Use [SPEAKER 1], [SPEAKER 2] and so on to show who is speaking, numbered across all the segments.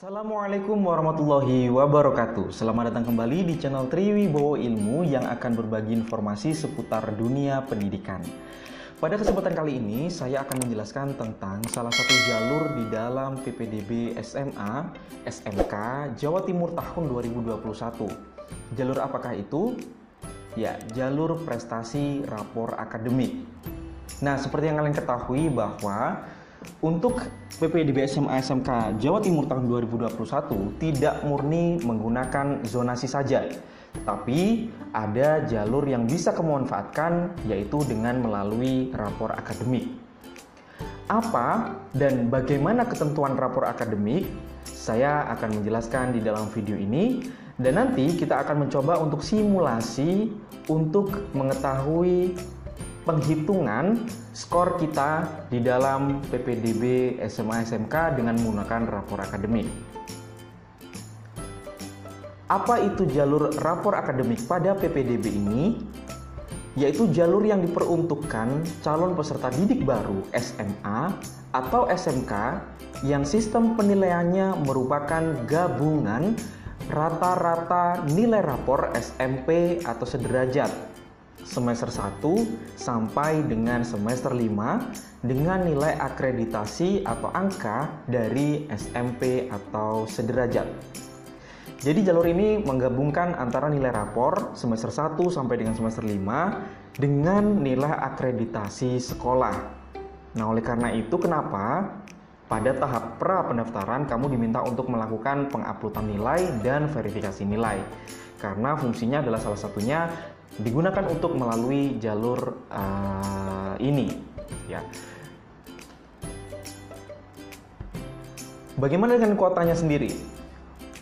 [SPEAKER 1] Assalamualaikum warahmatullahi wabarakatuh. Selamat datang kembali di channel Triwibowo Ilmu yang akan berbagi informasi seputar dunia pendidikan. Pada kesempatan kali ini saya akan menjelaskan tentang salah satu jalur di dalam PPDB SMA SMK Jawa Timur tahun 2021. Jalur apakah itu? Ya, jalur prestasi rapor akademik. Nah, seperti yang kalian ketahui bahwa untuk PPDB SMA SMK Jawa Timur tahun 2021 tidak murni menggunakan zonasi saja, tapi ada jalur yang bisa kamu manfaatkan, yaitu dengan melalui rapor akademik. Apa dan bagaimana ketentuan rapor akademik? Saya akan menjelaskan di dalam video ini, dan nanti kita akan mencoba untuk simulasi untuk mengetahui penghitungan skor kita di dalam PPDB SMA SMK dengan menggunakan rapor akademik. Apa itu jalur rapor akademik pada PPDB ini? Yaitu jalur yang diperuntukkan calon peserta didik baru SMA atau SMK yang sistem penilaiannya merupakan gabungan rata-rata nilai rapor SMP atau sederajat semester 1 sampai dengan semester 5 dengan nilai akreditasi atau angka dari SMP atau sederajat. Jadi jalur ini menggabungkan antara nilai rapor semester 1 sampai dengan semester 5 dengan nilai akreditasi sekolah. Nah, oleh karena itu kenapa pada tahap pra pendaftaran kamu diminta untuk melakukan penguploadan nilai dan verifikasi nilai. Karena fungsinya adalah salah satunya digunakan untuk melalui jalur ini, ya. Bagaimana dengan kuotanya sendiri?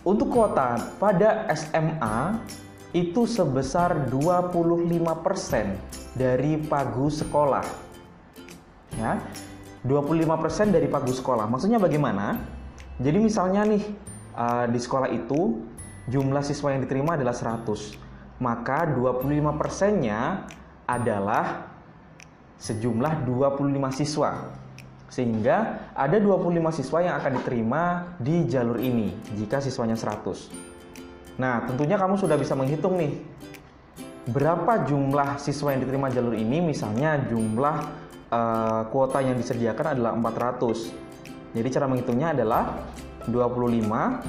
[SPEAKER 1] Untuk kuota pada SMA itu sebesar 25% dari pagu sekolah. Ya. 25% dari pagu sekolah. Maksudnya bagaimana? Jadi misalnya nih di sekolah itu jumlah siswa yang diterima adalah 100. Maka 25%-nya adalah sejumlah 25 siswa. Sehingga ada 25 siswa yang akan diterima di jalur ini jika siswanya 100. Nah, tentunya kamu sudah bisa menghitung nih berapa jumlah siswa yang diterima jalur ini. Misalnya jumlah kuota yang disediakan adalah 400. Jadi cara menghitungnya adalah 25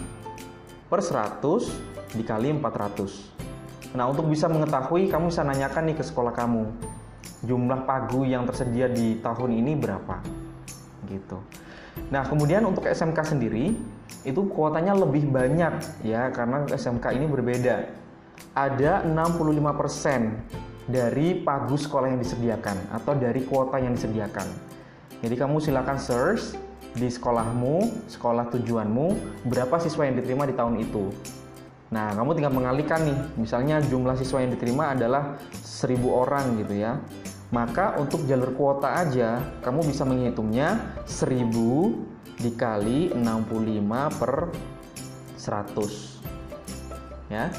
[SPEAKER 1] per 100 dikali 400. Nah, untuk bisa mengetahui, kamu bisa nanyakan nih ke sekolah kamu, jumlah pagu yang tersedia di tahun ini berapa, gitu. Nah, kemudian untuk SMK sendiri, itu kuotanya lebih banyak, ya, karena SMK ini berbeda. Ada 65% dari pagu sekolah yang disediakan, atau dari kuota yang disediakan. Jadi kamu silakan search di sekolahmu, sekolah tujuanmu, berapa siswa yang diterima di tahun itu. Nah, kamu tinggal mengalihkan nih, misalnya jumlah siswa yang diterima adalah 1000 orang gitu ya. Maka untuk jalur kuota aja, kamu bisa menghitungnya 1000 dikali 65 per 100. Ya,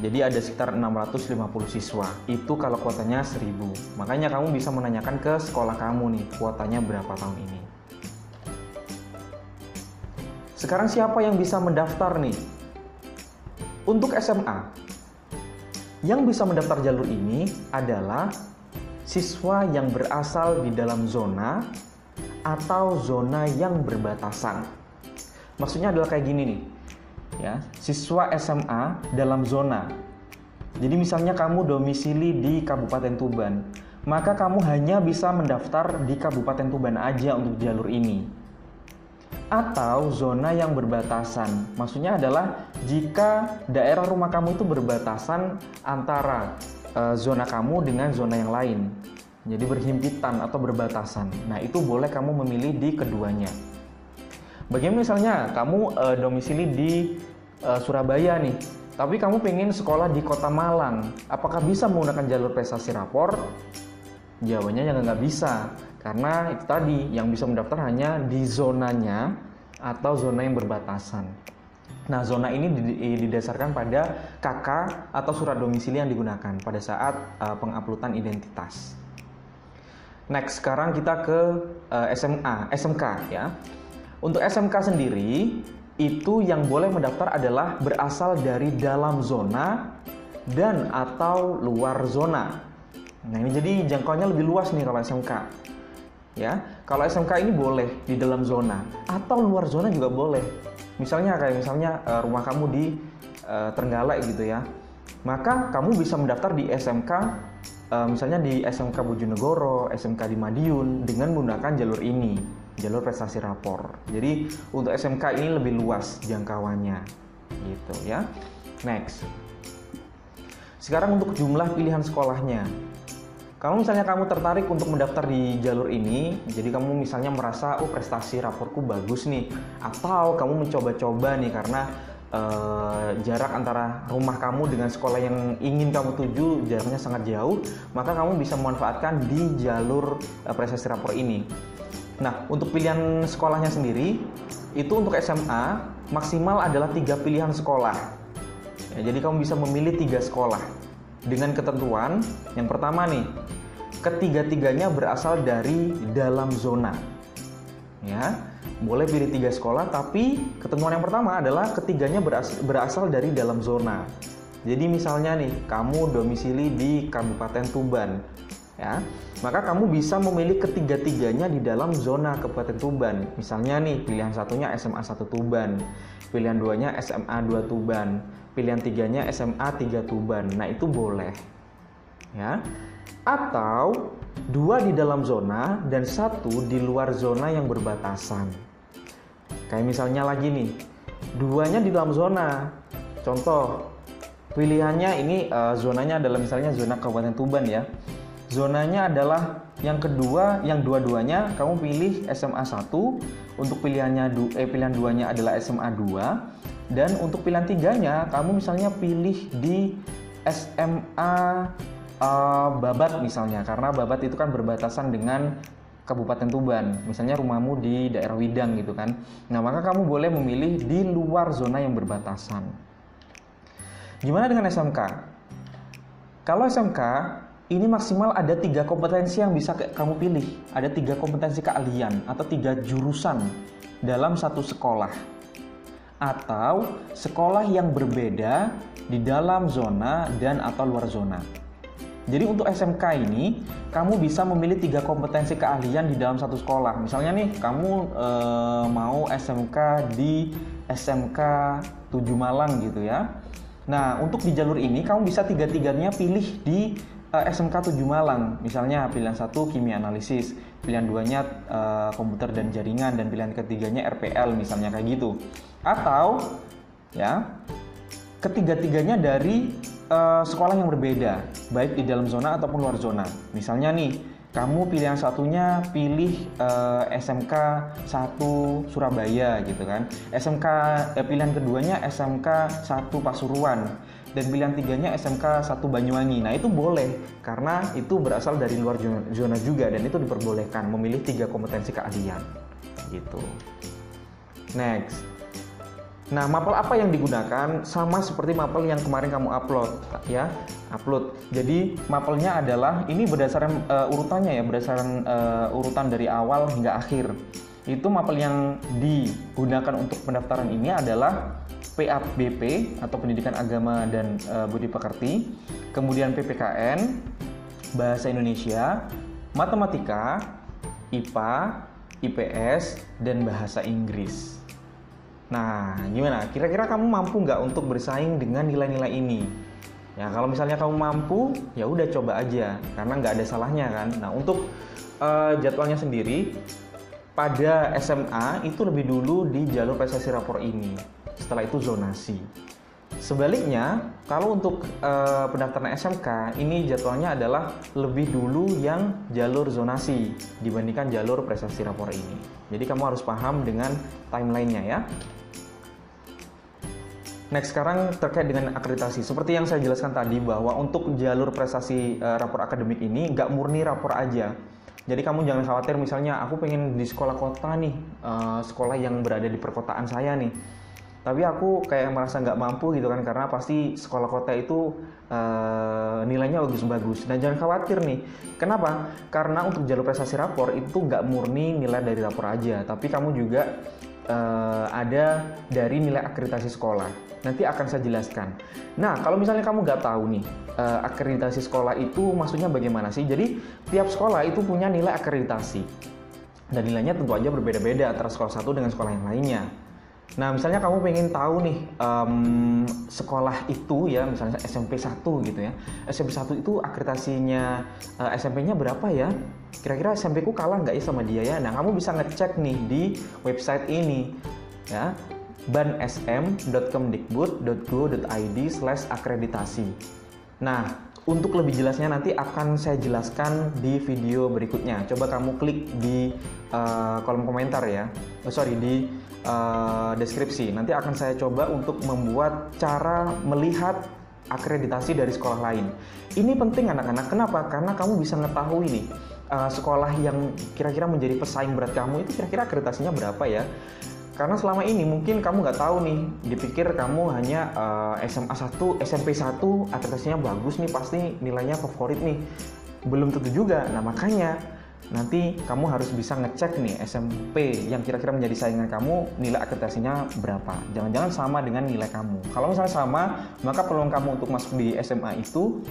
[SPEAKER 1] jadi ada sekitar 650 siswa. Itu kalau kuotanya 1000. Makanya kamu bisa menanyakan ke sekolah kamu nih, kuotanya berapa tahun ini. Sekarang siapa yang bisa mendaftar nih? Untuk SMA, yang bisa mendaftar jalur ini adalah siswa yang berasal di dalam zona atau zona yang berbatasan. Maksudnya adalah kayak gini nih, ya, siswa SMA dalam zona. Jadi misalnya kamu domisili di Kabupaten Tuban, maka kamu hanya bisa mendaftar di Kabupaten Tuban aja untuk jalur ini. Atau zona yang berbatasan, maksudnya adalah jika daerah rumah kamu itu berbatasan antara zona kamu dengan zona yang lain, jadi berhimpitan atau berbatasan. Nah, itu boleh kamu memilih di keduanya. Bagaimana misalnya kamu domisili di Surabaya nih, tapi kamu pengen sekolah di Kota Malang, apakah bisa menggunakan jalur prestasi rapor? Jawabannya yang nggak bisa. Karena itu tadi, yang bisa mendaftar hanya di zonanya atau zona yang berbatasan. Nah, zona ini didasarkan pada KK atau surat domisili yang digunakan pada saat penguploadan identitas. Next, sekarang kita ke SMK ya. Untuk SMK sendiri, itu yang boleh mendaftar adalah berasal dari dalam zona dan atau luar zona. Nah, ini jadi jangkauannya lebih luas nih kalau SMK. Ya, kalau SMK ini boleh di dalam zona atau luar zona juga boleh. Misalnya rumah kamu di Trenggalek gitu ya. Maka kamu bisa mendaftar di SMK, misalnya di SMK Bojonegoro, SMK di Madiun dengan menggunakan jalur ini, jalur prestasi rapor. Jadi untuk SMK ini lebih luas jangkauannya, gitu ya. Next. Sekarang untuk jumlah pilihan sekolahnya. Kalau misalnya kamu tertarik untuk mendaftar di jalur ini, jadi kamu misalnya merasa, oh prestasi raporku bagus nih, atau kamu mencoba-coba nih karena jarak antara rumah kamu dengan sekolah yang ingin kamu tuju jaraknya sangat jauh, maka kamu bisa memanfaatkan di jalur prestasi rapor ini. Nah, untuk pilihan sekolahnya sendiri, itu untuk SMA maksimal adalah 3 pilihan sekolah. Ya, jadi kamu bisa memilih 3 sekolah dengan ketentuan yang pertama nih, ketiga-tiganya berasal dari dalam zona. Ya, boleh pilih 3 sekolah, tapi ketentuan yang pertama adalah ketiganya berasal dari dalam zona. Jadi misalnya nih, kamu domisili di Kabupaten Tuban, ya, maka kamu bisa memilih ketiga-tiganya di dalam zona Kabupaten Tuban. Misalnya nih, pilihan satunya SMA 1 Tuban, pilihan 2-nya SMA 2 Tuban, pilihan 3-nya SMA 3 Tuban. Nah, itu boleh. Ya. Atau 2 di dalam zona dan 1 di luar zona yang berbatasan. Kayak misalnya lagi nih, 2-nya di dalam zona. Contoh, pilihannya ini zonanya adalah misalnya zona Kabupaten Tuban ya. Zonanya adalah yang kedua, yang dua-duanya kamu pilih SMA 1, untuk pilihan 2-nya adalah SMA 2, dan untuk pilihan 3-nya kamu misalnya pilih di SMA Babat misalnya, karena Babat itu kan berbatasan dengan Kabupaten Tuban, misalnya rumahmu di daerah Widang gitu kan. Nah, maka kamu boleh memilih di luar zona yang berbatasan. Gimana dengan SMK? Kalau SMK ini maksimal ada 3 kompetensi yang bisa kamu pilih. Ada 3 kompetensi keahlian atau 3 jurusan dalam satu sekolah, atau sekolah yang berbeda di dalam zona dan atau luar zona. Jadi untuk SMK ini, kamu bisa memilih 3 kompetensi keahlian di dalam satu sekolah. Misalnya nih, kamu mau SMK di SMK 7 Malang gitu ya. Nah, untuk di jalur ini, kamu bisa 3-tiganya pilih di SMK 7 Malang. Misalnya pilihan 1 kimia analisis, pilihan 2-nya komputer dan jaringan, dan pilihan ketiganya RPL misalnya kayak gitu. Atau ya, ketiga-tiganya dari sekolah yang berbeda, baik di dalam zona ataupun luar zona. Misalnya nih, kamu pilihan satunya pilih SMK 1 Surabaya gitu kan. Pilihan keduanya SMK 1 Pasuruan, dan pilihan 3-nya SMK 1 Banyuwangi. Nah, itu boleh karena itu berasal dari luar zona juga, dan itu diperbolehkan memilih 3 kompetensi keahlian gitu. Next. Nah, mapel apa yang digunakan? Sama seperti mapel yang kemarin kamu upload ya. Jadi mapelnya adalah ini berdasarkan urutannya ya, berdasarkan urutan dari awal hingga akhir. Itu mapel yang digunakan untuk pendaftaran ini adalah PABP atau Pendidikan Agama dan Budi Pekerti, kemudian PPKN, Bahasa Indonesia, Matematika, IPA, IPS, dan Bahasa Inggris. Nah, gimana? Kira-kira kamu mampu nggak untuk bersaing dengan nilai-nilai ini? Ya, kalau misalnya kamu mampu, ya udah coba aja, karena nggak ada salahnya kan. Nah, untuk jadwalnya sendiri, pada SMA itu lebih dulu di jalur prestasi rapor ini. Setelah itu zonasi. Sebaliknya, kalau untuk pendaftaran SMK, ini jadwalnya adalah lebih dulu yang jalur zonasi dibandingkan jalur prestasi rapor ini. Jadi kamu harus paham dengan timelinenya ya. Next, sekarang terkait dengan akreditasi. Seperti yang saya jelaskan tadi, bahwa untuk jalur prestasi rapor akademik ini nggak murni rapor aja. Jadi kamu jangan khawatir misalnya aku pengen di sekolah kota nih, sekolah yang berada di perkotaan saya nih, tapi aku kayak merasa nggak mampu gitu kan, karena pasti sekolah kota itu nilainya bagus-bagus. Dan jangan khawatir nih, kenapa? Karena untuk jalur prestasi rapor itu nggak murni nilai dari rapor aja, tapi kamu juga ada dari nilai akreditasi sekolah. Nanti akan saya jelaskan. Nah, kalau misalnya kamu nggak tahu nih, akreditasi sekolah itu maksudnya bagaimana sih? Jadi, tiap sekolah itu punya nilai akreditasi. Dan nilainya tentu aja berbeda-beda antara sekolah satu dengan sekolah yang lainnya. Nah, misalnya kamu pengen tahu nih, sekolah itu ya, misalnya SMP 1 gitu ya. SMP 1 itu akreditasinya SMP-nya berapa ya? Kira-kira SMP ku kalah nggak ya sama dia ya? Nah, kamu bisa ngecek nih di website ini ya, bansm.kemdikbud.go.id/akreditasi. Nah, untuk lebih jelasnya nanti akan saya jelaskan di video berikutnya. Coba kamu klik di kolom komentar ya, di deskripsi. Nanti akan saya coba untuk membuat cara melihat akreditasi dari sekolah lain. Ini penting anak-anak, kenapa? Karena kamu bisa mengetahui nih, sekolah yang kira-kira menjadi pesaing berat kamu itu kira-kira akreditasinya berapa ya. Karena selama ini mungkin kamu nggak tahu nih, dipikir kamu hanya SMA 1, SMP 1, akreditasinya bagus nih, pasti nilainya favorit nih. Belum tentu juga. Nah, makanya nanti kamu harus bisa ngecek nih SMP yang kira-kira menjadi saingan kamu, nilai akreditasinya berapa. Jangan-jangan sama dengan nilai kamu. Kalau misalnya sama, maka peluang kamu untuk masuk di SMA itu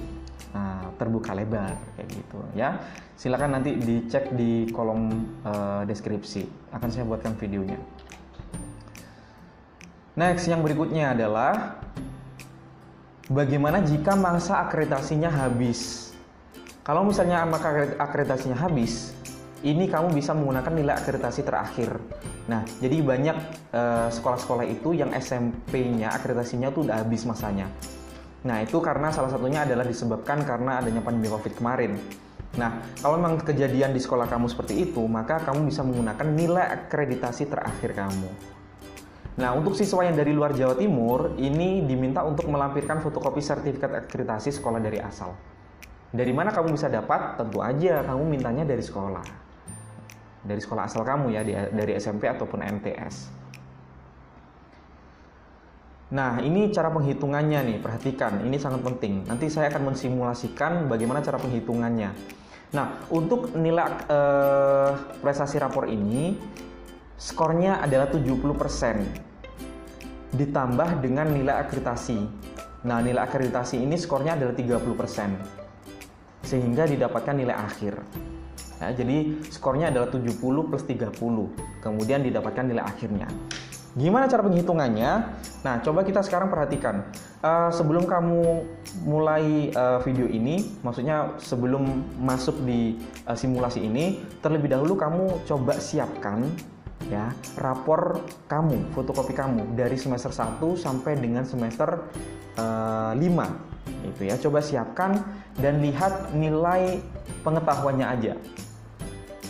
[SPEAKER 1] terbuka lebar, kayak gitu ya. Silakan nanti dicek di kolom deskripsi. Akan saya buatkan videonya. Next, yang berikutnya adalah bagaimana jika masa akreditasinya habis. Kalau misalnya masa akreditasinya habis, ini kamu bisa menggunakan nilai akreditasi terakhir. Nah, jadi banyak sekolah-sekolah itu yang SMP-nya akreditasinya tuh udah habis masanya. Nah, itu karena salah satunya adalah disebabkan karena adanya pandemi COVID kemarin. Nah, kalau memang kejadian di sekolah kamu seperti itu, maka kamu bisa menggunakan nilai akreditasi terakhir kamu. Nah, untuk siswa yang dari luar Jawa Timur, ini diminta untuk melampirkan fotokopi sertifikat akreditasi sekolah dari asal. Dari mana kamu bisa dapat? Tentu aja kamu mintanya dari sekolah. Dari sekolah asal kamu ya, dari SMP ataupun MTS. Nah, ini cara penghitungannya nih, perhatikan, ini sangat penting. Nanti saya akan mensimulasikan bagaimana cara penghitungannya. Nah, untuk nilai prestasi rapor ini, skornya adalah 70% ditambah dengan nilai akreditasi. Nah, nilai akreditasi ini skornya adalah 30%, sehingga didapatkan nilai akhir. Ya, jadi skornya adalah 70 plus 30, kemudian didapatkan nilai akhirnya. Gimana cara penghitungannya? Nah, coba kita sekarang perhatikan. Sebelum kamu mulai video ini, maksudnya sebelum masuk di simulasi ini, terlebih dahulu kamu coba siapkan ya rapor kamu, fotokopi kamu dari semester 1 sampai dengan semester 5 itu ya. Coba siapkan dan lihat nilai pengetahuannya aja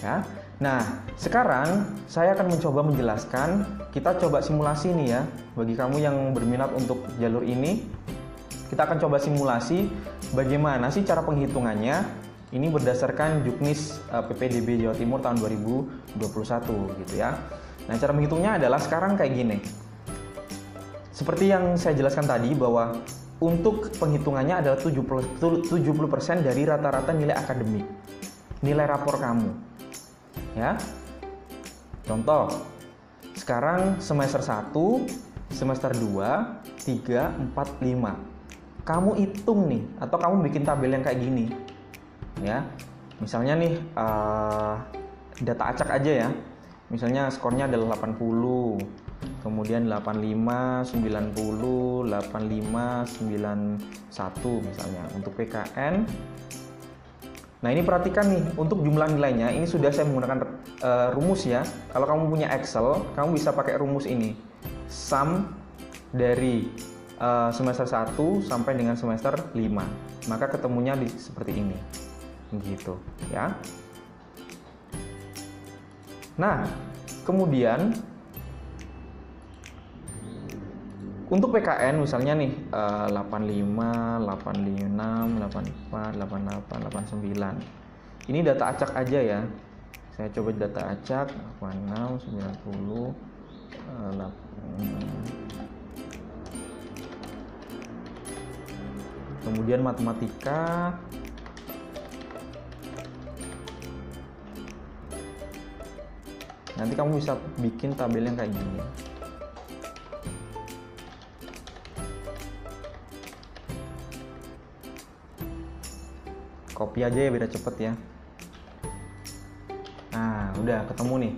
[SPEAKER 1] ya. Nah, sekarang saya akan mencoba menjelaskan. Kita coba simulasi nih ya. Bagi kamu yang berminat untuk jalur ini, kita akan coba simulasi bagaimana sih cara penghitungannya. Ini berdasarkan Juknis PPDB Jawa Timur tahun 2021 gitu ya. Nah, cara menghitungnya adalah sekarang kayak gini. Seperti yang saya jelaskan tadi bahwa untuk penghitungannya adalah 70% dari rata-rata nilai akademik, nilai rapor kamu. Ya. Contoh, sekarang semester 1, semester 2, 3, 4, 5. Kamu hitung nih, atau kamu bikin tabel yang kayak gini. Ya, misalnya nih data acak aja ya. Misalnya skornya adalah 80, kemudian 85, 90, 85, 91 misalnya untuk PKN. Nah, ini perhatikan nih, untuk jumlah nilainya ini sudah saya menggunakan rumus ya. Kalau kamu punya Excel, kamu bisa pakai rumus ini. Sum dari semester 1 sampai dengan semester 5. Maka ketemunya seperti ini. Gitu ya. Nah, kemudian untuk PKN misalnya nih 85, 86, 84, 88, 89. Ini data acak aja ya. Saya coba data acak 86, 90, 8. Kemudian matematika. Nanti kamu bisa bikin tabel yang kayak gini. Copy aja ya biar cepet ya. Nah, udah ketemu nih.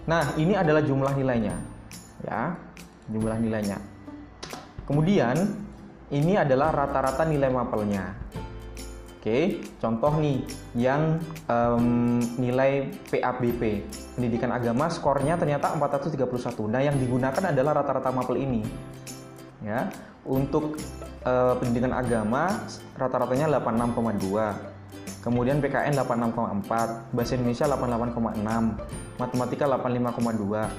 [SPEAKER 1] Nah, ini adalah jumlah nilainya. Ya, jumlah nilainya. Kemudian, ini adalah rata-rata nilai mapelnya. Oke, contoh nih, yang nilai PABP, Pendidikan Agama, skornya ternyata 431. Nah, yang digunakan adalah rata-rata mapel ini. Ya, untuk Pendidikan Agama, rata-ratanya 86,2. Kemudian PKN 86,4, Bahasa Indonesia 88,6, Matematika 85,2,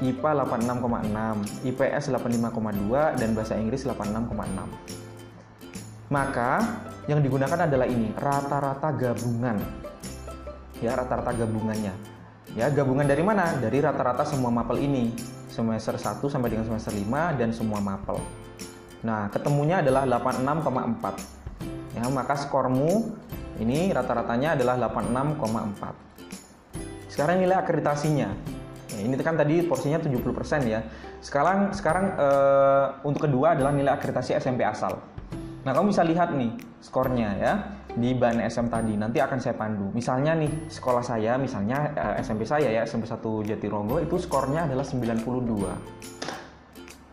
[SPEAKER 1] IPA 86,6, IPS 85,2, dan Bahasa Inggris 86,6. Maka yang digunakan adalah ini, rata-rata gabungan. Ya, rata-rata gabungannya. Ya, gabungan dari mana? Dari rata-rata semua mapel ini. Semester 1 sampai dengan semester 5 dan semua mapel. Nah, ketemunya adalah 86,4. Ya, maka skormu ini rata-ratanya adalah 86,4. Sekarang nilai akreditasinya. Ya, ini kan tadi porsinya 70% ya. Sekarang untuk kedua adalah nilai akreditasi SMP asal. Nah, kamu bisa lihat nih skornya ya di BAN SM tadi. Nanti akan saya pandu. Misalnya nih, sekolah saya, misalnya SMP saya ya, SMP 1 Jatirogo, itu skornya adalah 92.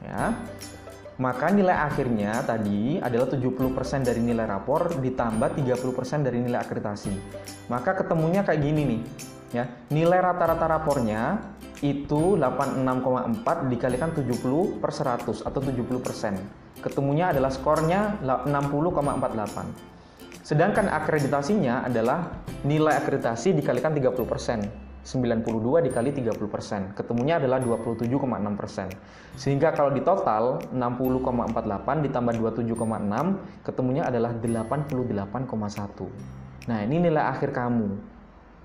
[SPEAKER 1] Ya. Maka nilai akhirnya tadi adalah 70% dari nilai rapor ditambah 30% dari nilai akreditasi. Maka ketemunya kayak gini nih. Ya, nilai rata-rata rapornya itu 86,4 dikalikan 70/100 atau 70%. Ketemunya adalah skornya 60,48. Sedangkan akreditasinya adalah nilai akreditasi dikalikan 30%. 92 dikali 30%. Ketemunya adalah 27,6%. Sehingga kalau di total 60,48 ditambah 27,6, ketemunya adalah 88,1. Nah, ini nilai akhir kamu.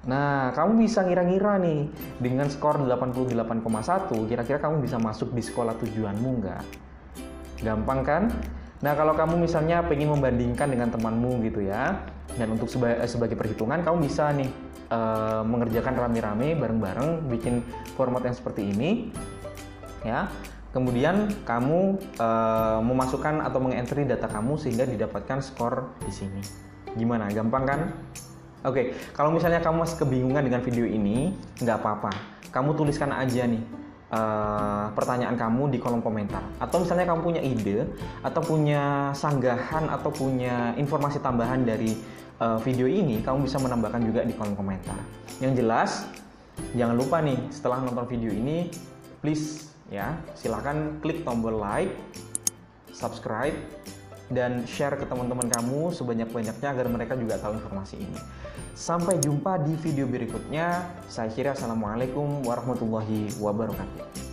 [SPEAKER 1] Nah, kamu bisa ngira-ngira nih, dengan skor 88,1, kira-kira kamu bisa masuk di sekolah tujuanmu nggak? Gampang kan? Nah, kalau kamu misalnya pengen membandingkan dengan temanmu gitu ya, dan untuk sebagai perhitungan, kamu bisa nih mengerjakan rame-rame bareng-bareng, bikin format yang seperti ini ya. Kemudian kamu memasukkan atau meng-entry data kamu sehingga didapatkan skor di sini. Gimana? Gampang kan? Oke, kalau misalnya kamu masih kebingungan dengan video ini, nggak apa-apa. Kamu tuliskan aja nih pertanyaan kamu di kolom komentar. Atau misalnya kamu punya ide, atau punya sanggahan, atau punya informasi tambahan dari video ini, kamu bisa menambahkan juga di kolom komentar. Yang jelas, jangan lupa nih, setelah nonton video ini, please ya, silakan klik tombol like, subscribe, dan share ke teman-teman kamu sebanyak-banyaknya agar mereka juga tahu informasi ini. Sampai jumpa di video berikutnya. Saya kira assalamualaikum warahmatullahi wabarakatuh.